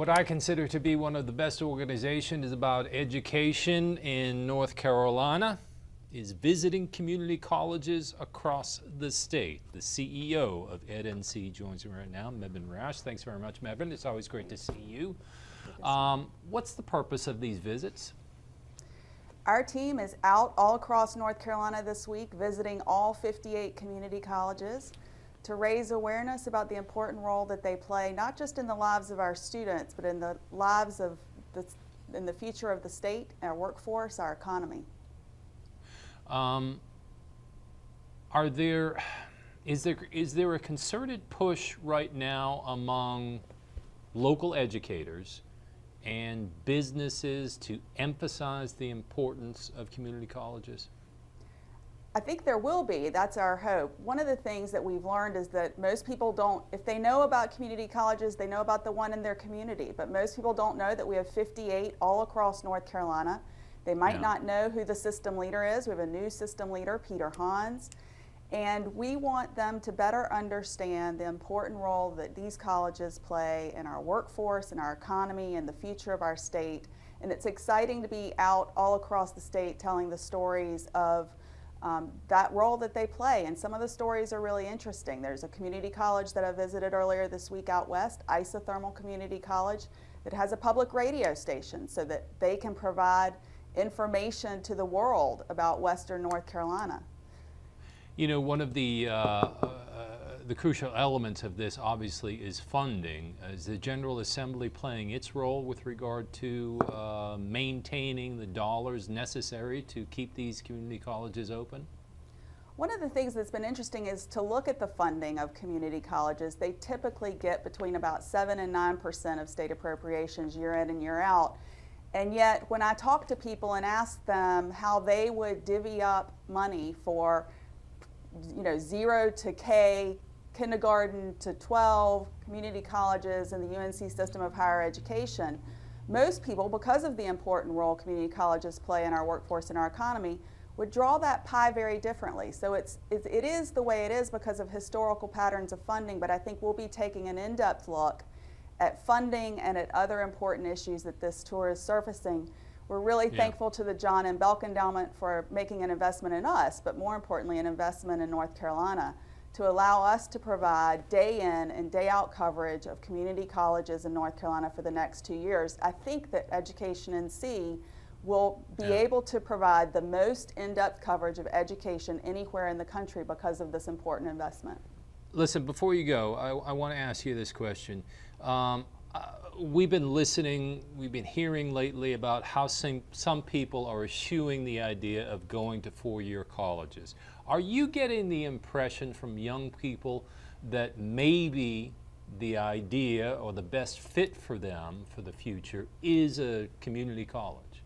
what I consider to be one of the best organizations about education in North Carolina is visiting community colleges across the state. The CEO of EdNC joins me right now, Mebin Rash. Thanks very much, Mebin. It's always great to see you. What's the purpose of these visits? Our team is out all across North Carolina this week visiting all 58 community colleges to raise awareness about the important role that they play, not just in the lives of our students, but in the lives of in the future of the state, our workforce, our economy. Is there a concerted push right now among local educators and businesses to emphasize the importance of community colleges? I think there will be. That's our hope. One of the things that we've learned is that most people don't, if they know about community colleges, they know about the one in their community, but most people don't know that we have 58 all across North Carolina. They might not know who the system leader is. We have a new system leader, Peter Hans, and we want them to better understand the important role that these colleges play in our workforce, in our economy, and the future of our state. And it's exciting to be out all across the state telling the stories of that role that they play, and some of the stories are really interesting. There's a community college that I visited earlier this week out west, Isothermal Community College, that has a public radio station so that they can provide information to the world about Western North Carolina. You know, one of the crucial elements of this obviously is funding. Is the General Assembly playing its role with regard to maintaining the dollars necessary to keep these community colleges open? One of the things that's been interesting is to look at the funding of community colleges. They typically get between about 7 and 9% of state appropriations year in and year out. And yet, when I talk to people and ask them how they would divvy up money for, 0 to K, kindergarten to 12, community colleges, and the UNC system of higher education, most people, because of the important role community colleges play in our workforce and our economy, would draw that pie very differently. So it is the way it is because of historical patterns of funding, but I think we'll be taking an in-depth look at funding and at other important issues that this tour is surfacing. We're really thankful to the John M. Belk Endowment for making an investment in us, but more importantly, an investment in North Carolina to allow us to provide day in and day out coverage of community colleges in North Carolina for the next 2 years. I think that Education NC will be able to provide the most in-depth coverage of education anywhere in the country because of this important investment. Listen, before you go, I want to ask you this question. We've been listening, we've been hearing lately about how some people are eschewing the idea of going to four-year colleges. Are you getting the impression from young people that maybe the idea or the best fit for them for the future is a community college?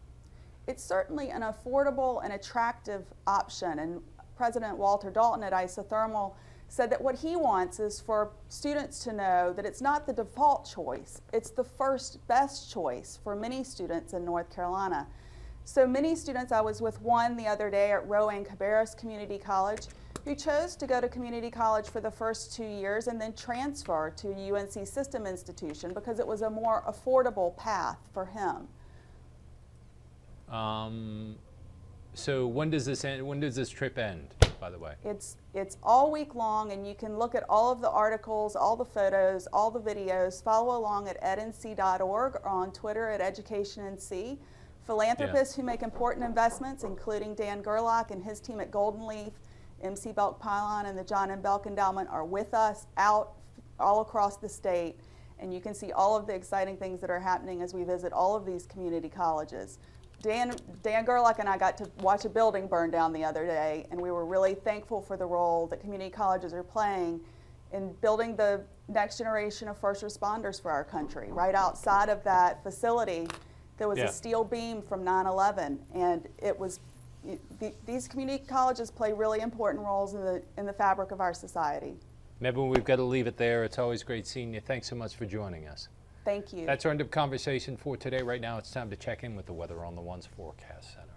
It's certainly an affordable and attractive option, and President Walter Dalton at Isothermal said that what he wants is for students to know that it's not the default choice, it's the first best choice for many students in North Carolina. So many students, I was with one the other day at Rowan Cabarrus Community College, who chose to go to community college for the first 2 years and then transfer to a UNC system institution because it was a more affordable path for him. So when does this end? When does this trip end, by the way? It's all week long, and you can look at all of the articles, all the photos, all the videos. Follow along at ednc.org or on Twitter at EducationNC. Philanthropists who make important investments, including Dan Gerlach and his team at Golden Leaf, MC Belk Pylon, and the John M. Belk Endowment are with us out all across the state, and you can see all of the exciting things that are happening as we visit all of these community colleges. Dan Gerlach and I got to watch a building burn down the other day, and we were really thankful for the role that community colleges are playing in building the next generation of first responders for our country. Right outside of that facility, there was a steel beam from 9/11, and these community colleges play really important roles in the fabric of our society. Mebin, we've got to leave it there. It's always great seeing you. Thanks so much for joining us. Thank you. That's our end of conversation for today. Right now, it's time to check in with the Weather on the One's Forecast Center.